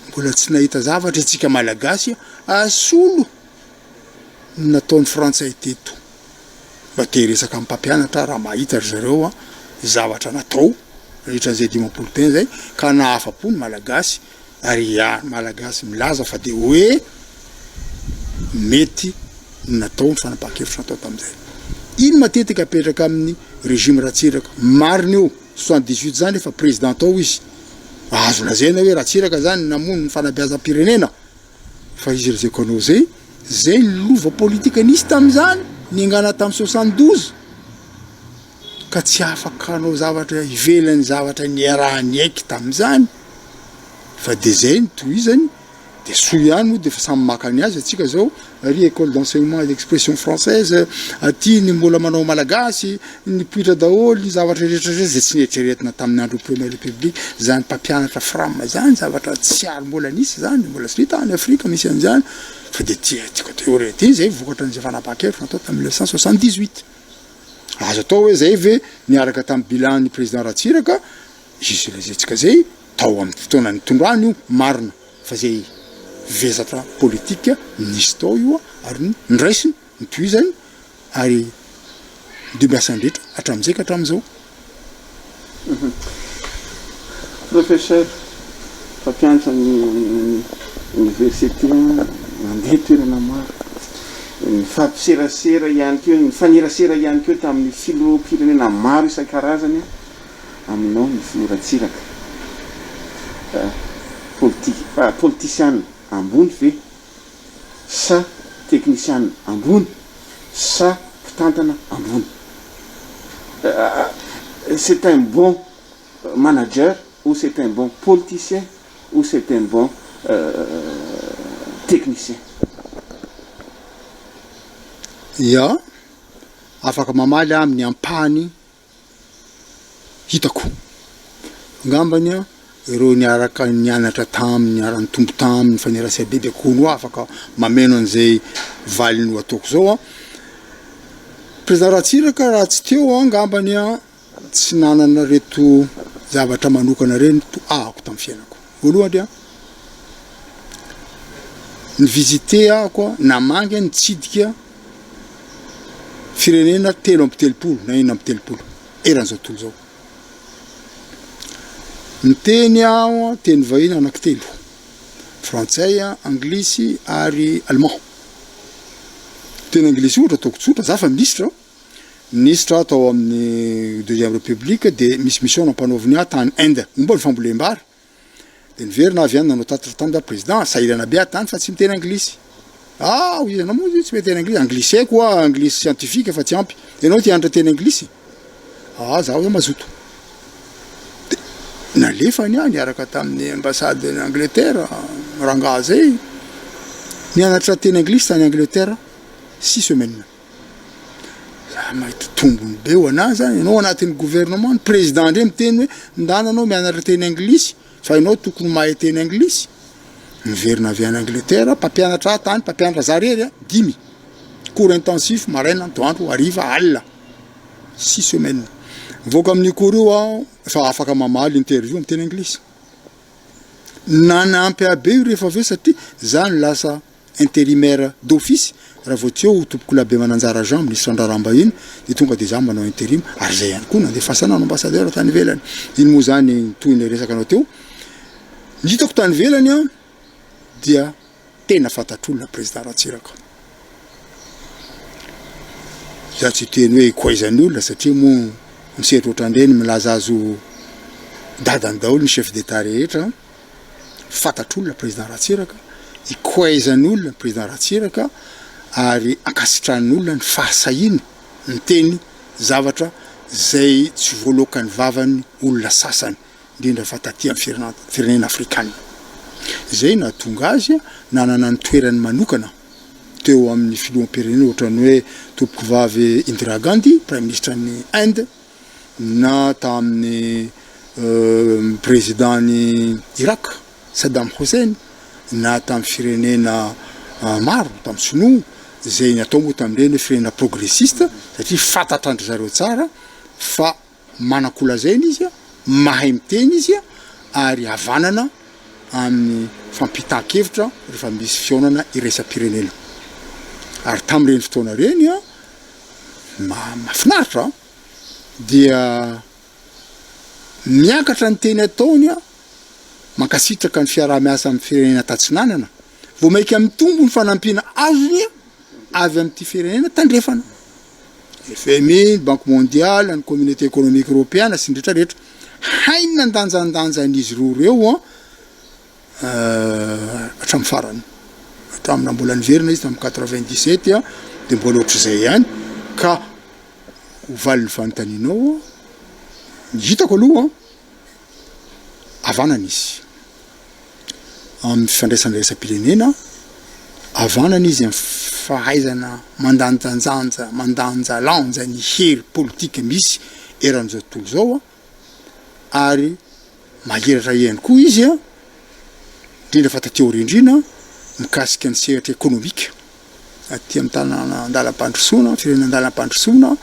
mbola tsy nahita zavatra itsika malagasy asolo nataon'ny frantsay teto mba te resaka amin'ny mpampianatra raha mahita ry zareo zavatra natao rehetran'izay 50 taona zay ka nahafa-po ny malagasy ary malagasy milaza fa de hoe mety natao ny fanapahan-kevitra natao tam'izay iny matetika apetraka amin'ny régime Ratsiraka mariny io 78 zany efa président tao izy azo lazaina hoe Ratsiraka zany namono ny fanabeazam-pirenena fa izy rezeko anao zay ny lova politika nisy tam'izany niangana tamin'ny 72 ka tsy afaka anao zavatra ivelany zavatra niarahany aiky tam'izany fa de zay ny tohizany de soy ihany de fa samy makany azy atsika zao ary école d'enseignement et d'expression française aty ny mbola manao malagasy ny poitra daholo ny zavatra rehetra zay tsy nieritreretina tamin'ny andro première république zany mpampianatra frama zany zavatra tsy ary mbola nisy zany mbola tsy hita any Afrika misy an'izany fa de tsika théorie zay vokatra ny fanapahan-kevitra natao tamin'ny 1978 azo atao hoe zay ve niaraka tamin'ny bilan ny président Ratsiraka izy lazaitsika zay tao amin'ny fotoana ny tondrany io marina fa zay vezatra politika nisy tao io ary niraisiny nytoizany ary de miasandrehetra hatramin'izay ka hatramin'izao professeur fampianatra ny université mandeha toerana maro ny fampiserasera ihany keo ny fanerasera ihany keo tamin'ny filopirenena maro isan-karazany aminao ny finoratsiraka politician ambony ve sa technicien ambony sa mpitantana ambony. C'est un bon manager ou c'est un bon politicien ou c'est un bon technicien. Ya afaka mamaly amin'ny ampahany hitako ngambany ireo niaraka nianatra taminy niarany tombo taminy fa niarasy bebe kono afaka mameno an'izay valiny ataoko zao président Ratsiraka raha tsy teo ngambany tsy nanana reto zavatra manokana reny to ahako tamin'ny fiainako voalohany ny visité ako namangy nitsidika firenena 3 na 4 eran'izao tontolo zao miteny aho teny vahiny anankitelo frantsay anglisy ary allemand teny anglisy ohatra ataoko tsotra za fa ministre tao amin'ny deuxième république de misy mission nampanaoviny tany Inde momba ny fambolem-bary de niverina avy any nanao tatitra tamin'ny président sahirana be tany fa tsy miteny anglisy oui namoa tsy miteny anglisy anglisy koa anglisy scientifique fa tsy ampy ianao ty andra teny anglisy zaho mazoto nalefany niaraka tamin'ny ambassade Angleterre rangaha zay nianatra teny anglisy tany Angleterre 6 semaines mahita tombony be ho anazy ianao anatin'ny gouvernement président ndre miteny hoe ndananao mianatra teny anglisy fa ianao tokony mahay teny anglisy miverina avy any Angleterre mpampianatra tany mpampianatra zarery 10 cours intensif maraina antoandro hariva alina 6 semaines voaka amin'ny cours io fa afaka mamaly interview amin'ny teny anglisy nanampy abe io rehefa aveo satria zany lasa intérimaire d'office raha vao tsy eo tompoko labe mananjara Jean ministre andrarambahiny de tonga de za manao intérim ary zay ihany koa nandefasana ny ambassadeur tany ivelany iny moa zany toyny resaka anao teo nitako tany ivelany dia tena fantatr'olona président Ratsiraka za tsy teny hoe koaizany olona satria moa miseritra ohatrandreny milaza azo dadany daholo ny chef d'état rehetra fantatr'olona président Ratsiraka ikoaizany olona président Ratsiraka ary ankasitran'olona ny fahasahiny ny teny zavatra zay tsy voalokany vavany olona sasany indrindra fa taty amin'ny firenena afrikanina zay nahatonga azy nanana ny toerany manokana teo amin'ny filoham-pirenena ohatrany hoe tompoko vavy Indira Gandhi prime ministre ny Inde na tamin'ny président ny Irak Saddam Hussein na tamin'ny firenena maro tamin'ny Sinoa zay natao moa tamin'ireny firenena progressiste satria fantatrandry zareo tsara fa manakolazainy izy mahay miteny izy ary havanana amin'ny fampitan-kevitra rehefa misy fionana iresa-pirenena ary tamin'ireny fotoana reny mahafinaritra dia miakatra ny teny ataony mankasitraka ny fiaraha-miasa amin'ny firenena tatsinanana vao mainka amin'ny tombo ny fanampiana azony avy amin'ity firenena tandrefana FMI, Banque mondiale, ny communauté économique européenne sy ndretrarehetra hainy nandanjandanjan'izy roa reo hatramin'ny farany hatramin'ny mbola niverina izy tamin'ny 97 de mbola ohatr'izay ihany ka ovaly ny fanontanianao ny hitako aloha avanana izy amin'ny fifandraisana resam-pirenena avanana izy amin'ny fahaizana mandanjalanja ny hery politika misy eran'izao tontolo zao ary maheratra ihany koa izy indrindra fa taty aorindrina mikasika ny sehatra économique aty amin'ny tanàna andalam-pandrosoana firenena andalam-pandrosoana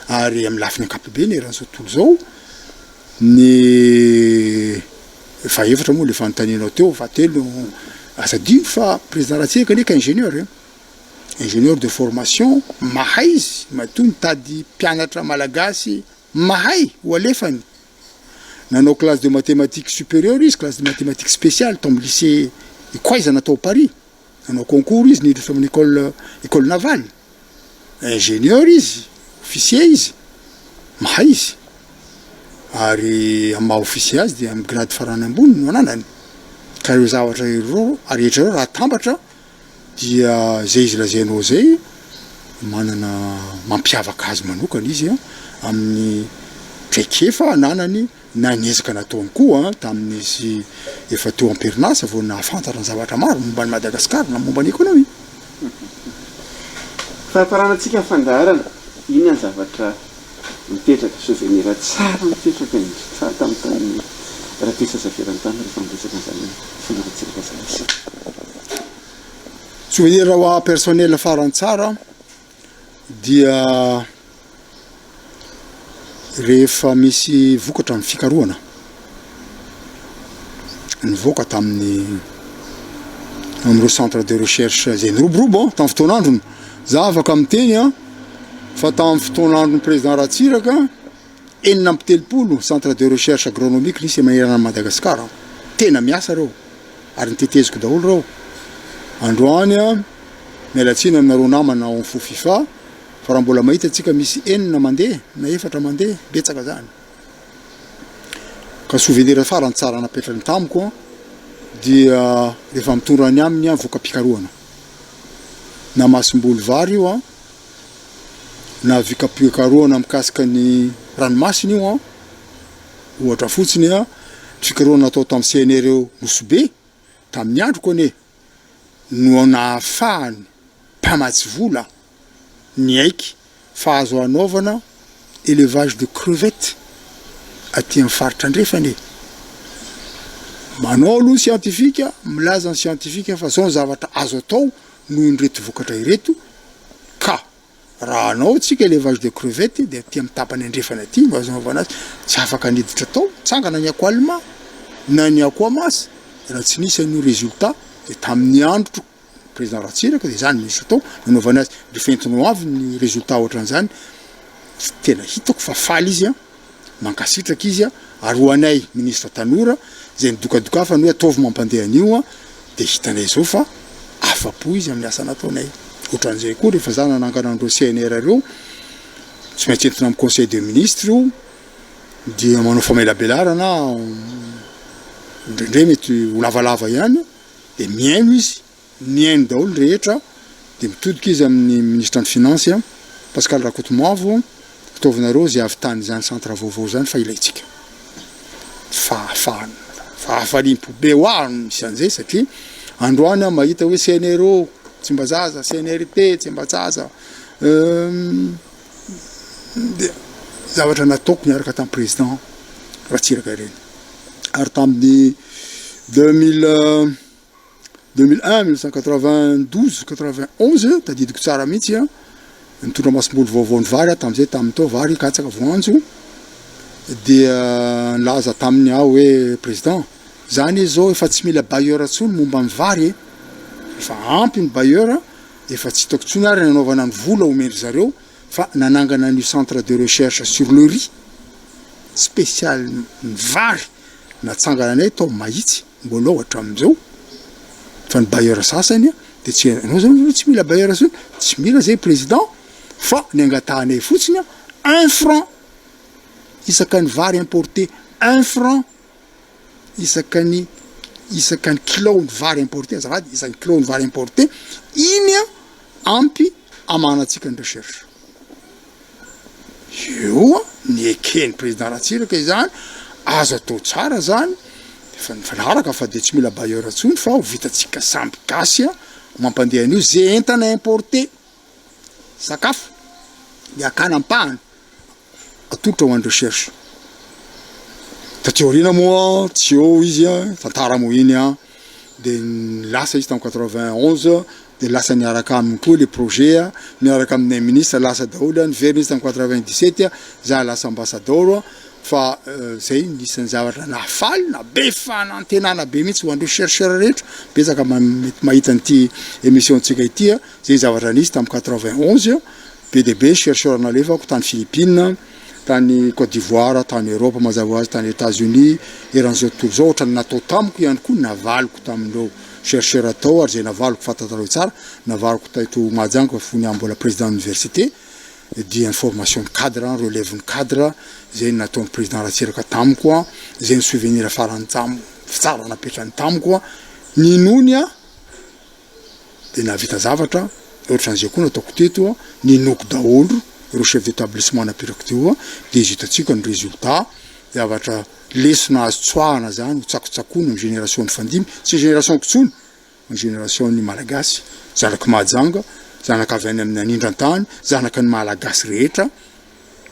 ary amin'ny lafiny ankapobeny eran'izao tontolo zao ny fa efatra moa le fanontanianao teo fa telo asadino fa président Ratsiraka neka ingénieur de formation mahay izy matoa mitady mpianatra malagasy mahay ho alefany nanao classe de mathématiques supérieure izy classe de mathématiques spéciale tao amin'ny lycée ikoaizana tao Paris nanao concours izy niditra amin'ny école navale ingénieur izy officier izy mahay izy ary amin'ny maha ofisier azy dia amin'ny grade farany ambony no ananany ka ireo zavatra ireo arehetra ireo raha tambatra dia zay izy lazainao zay manana mampiavaka azy manokana izy amin'ny traikefa ananany na niezaka nataony koa tamin'izy efa teo am-perinasa vao nahafantatra ny zavatra maro momba ny Madagasikara na momba ny ekonomia. Fahaparanantsika fandaharana iny ny zavatra mipetraka souvenir tsara mipetraka ny tsara tamin'ny tany Rapisa Safiarantany rehefa miresaka an'izany fanaratsiraka zany. Souvenir ho personnel farany tsara dia rehefa misy vokatra amin'ny fikarohana nivoaka tamin'ny amin'ireo centre de recherche zay niroborobo tamin'ny fotoan'androny za afaka miteny fa tamin'ny fotoan'androny président Ratsiraka 470 centre de recherche agronomique nisy manerana Madagasikara tena miasa reo ary niteteziko daholo reo androany mialatsiny aminareo namana ao fo FIFA fa raha mbola mahita atsika misy 4 mandeha na 4 mandeha betsaka zany ka souvenir farany tsara napetrany tamiko dia rehefa mitondra any aminy voka pikarohana na masim-bolo vary io na vika pikarohana mikasika ny ranomasina io ohatra fotsiny fikarohana natao tamin'ny CNR eo Nosobe tamin'ny andro koa ane no nahafahany mpamatsy vola ny aiky fa azo anaovana élevage de crevettes aty amin'ny faritra andrefany manao aloha scientifique milaza ny scientifique fa zao ny zavatra azo atao noho ireto vokatra ireto ka raha anao tsika élevage de crevettes dia aty amin'ny tapany andrefany aty mba azo anaovana azy tsy afaka niditra atao tsangana ny ako alima na ny ako amasy raha tsy nisy an'io résultat dia tamin'ny andro président Ratsiraka dia zany misy atao nanaovana azy rifentinao avy ny résultat ohatran'izany tena hitako fa faly izy mankasitraka izy ary ho anay ministre Tanora zay nidokadoka fa ny hoe ataovy mampandeha an'io dia hitanay zao fa afapo izy amin'ny asa nataonay ohatran'izay koa rehefa za nanangana andreo CNR reo tsy maintsy entina amin'ny conseil des ministres io dia manao famelabelarana indrindray mety ho lavalava ihany dia miaino izy miaino daholo rehetra dia mitodika izy amin'ny ministre ny finance Pascal Rakotomavo fitaovinareo zay avy tany zany centre vaovao zany fa ilaitsika fahafalimpo be hoaho misy an'izay satria androany mahita hoe CNR tsy mba zaza CNRT tsy mba zaza zavatra nataoko niaraka tamin'ny président Ratsiraka ireny ary tamin'ny 2001 1992 91 tadidiko tsara mihitsy nitondra masom-bolo vaovao ny vary tamin'izay tamin'ny tao vary katsaka voanjo dia nilaza tamin'ny aho hoe président zany zao efa tsy mila bailleur ntsony momba ny vary efa ampy ny bailleur efa tsy hitako ntsony ary nanaovana ny vola omendry zareo fa nanangana ny centre de recherche sur le riz spécial ny vary natsangana anay tao mahitsy mbola ohatra amin'izao fa ny bailleur sasany dia tsy anao zany tsy mila bailleur ntsony tsy mila zay président fa ny angatahanay fotsiny 1 franc isaka ny vary importé 1 franc isaka ny kilo ny vary importé azafady isaka kilo ny vary importé iny ampy amanatsika ny recherche io ny ekeny président Ratsiraka izany azo atao tsara zany fa nifanaraka fa dia tsy mila bailleur ntsony fa ho vitatsika samby gasy mampandeha an'io zay entana importé sakafo miakana ampahany atolotra ho an'ny recherche tateorina moa tsy eo izy tantara moa iny dia lasa izy tamin'ny 91 dia lasa niaraka aminy koa le projet niaraka aminay ministre lasa daholo niverina izy tamin'ny 97 za lasa ambassadeur fa zay nisan'ny zavatra nafaly na be fanantenana be mihitsy ho andreo chercheur rehetra betsaka mety mahita an'ity émission ntsika ity zay zavatra nisy tamin'ny 91 be dia be chercheur nalefako tany Philippines tany Côte d'Ivoire tany Europe mazava azy tany États-Unis eran'izao tontolo zao ohatrany natao tamiko ihany koa navaliko tamin'ireo chercheur atao ary zay navaliko fantatareo tsara navaliko tato Mahajanga fony mbola président d'université dia ny formation ny cadre relève ny cadre zay nataon'ny président Ratsiraka tamiko a zay ny souvenir farany tsara napetrany tamiko a ninony a de navita zavatra ohatran'izay koa nataoko teto a ninoko daholo ireo chef d'établissement napetrako teo a de izy hitatsika ny résultat zavatra lesona azo tsoahana zany tsakotsakoana ny génération ny fandimy tsy génération kotsony ny génération ny malagasy zanaky mahajanga zanaka avy any amin'ny anindran-tany zanaka ny malagasy rehetra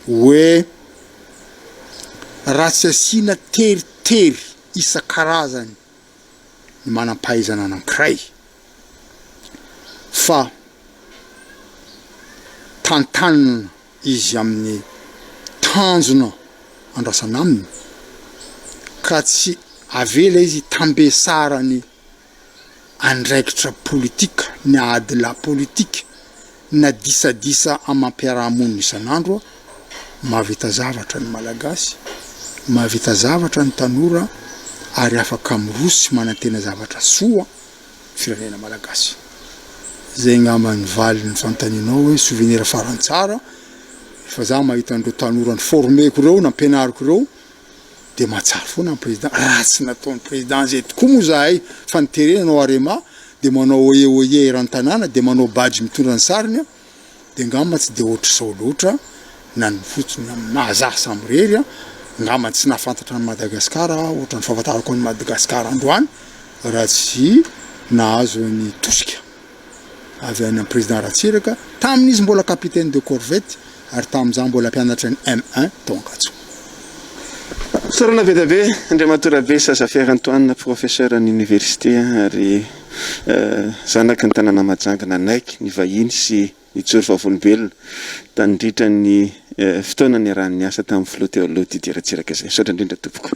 hoe raha tsy asiana teritery isan-karazany ny manam-pahaizana anankiray fa tantanina izy amin'ny tanjona andrasana aminy ka tsy avela izy tambesarany andraikitra politika ny ady la politika na disadisa amam-piarahamonina isan'andro mahavita zavatra ny malagasy mahavita zavatra ny tanora ary afaka mirosy manantena zavatra soa firenena malagasy zay ngamba ny valiny fantaninao hoe souvenir farantsara fa za mahita andreo tanora ny formeko reo nampianariko reo de mahatsara foana ny président raha tsy nataon'ny président zay tokoa moa zahay fa niterenanao arema de manao oye eran-tanàna de manao badge mitondra ny sariny de ngamba tsy de ohatry sao loatra na ny fotsiny mahazaha samirery ngamba tsy nahafantatra ny Madagasikara ohatra ny fahafantarako ny Madagasikara androany raha tsy nahazo ny tosika avy any amin'ny président Ratsiraka tamin'izy mbola capitaine de corvette ary tamin'izany mbola mpianatra ny M1 Tonkatso. Sorana be da be Andriamatora be Sazafiera Antoine professeur ny université ary zanaky ny tanàna Mahajanga nanaiky ny vahiny sy nijoro vavolombelona tandritra ny fotoana ny rahan'ny asa tamin'ny filoha teo aloha Didier Ratsiraka zay. Saotra indrindra tompoko.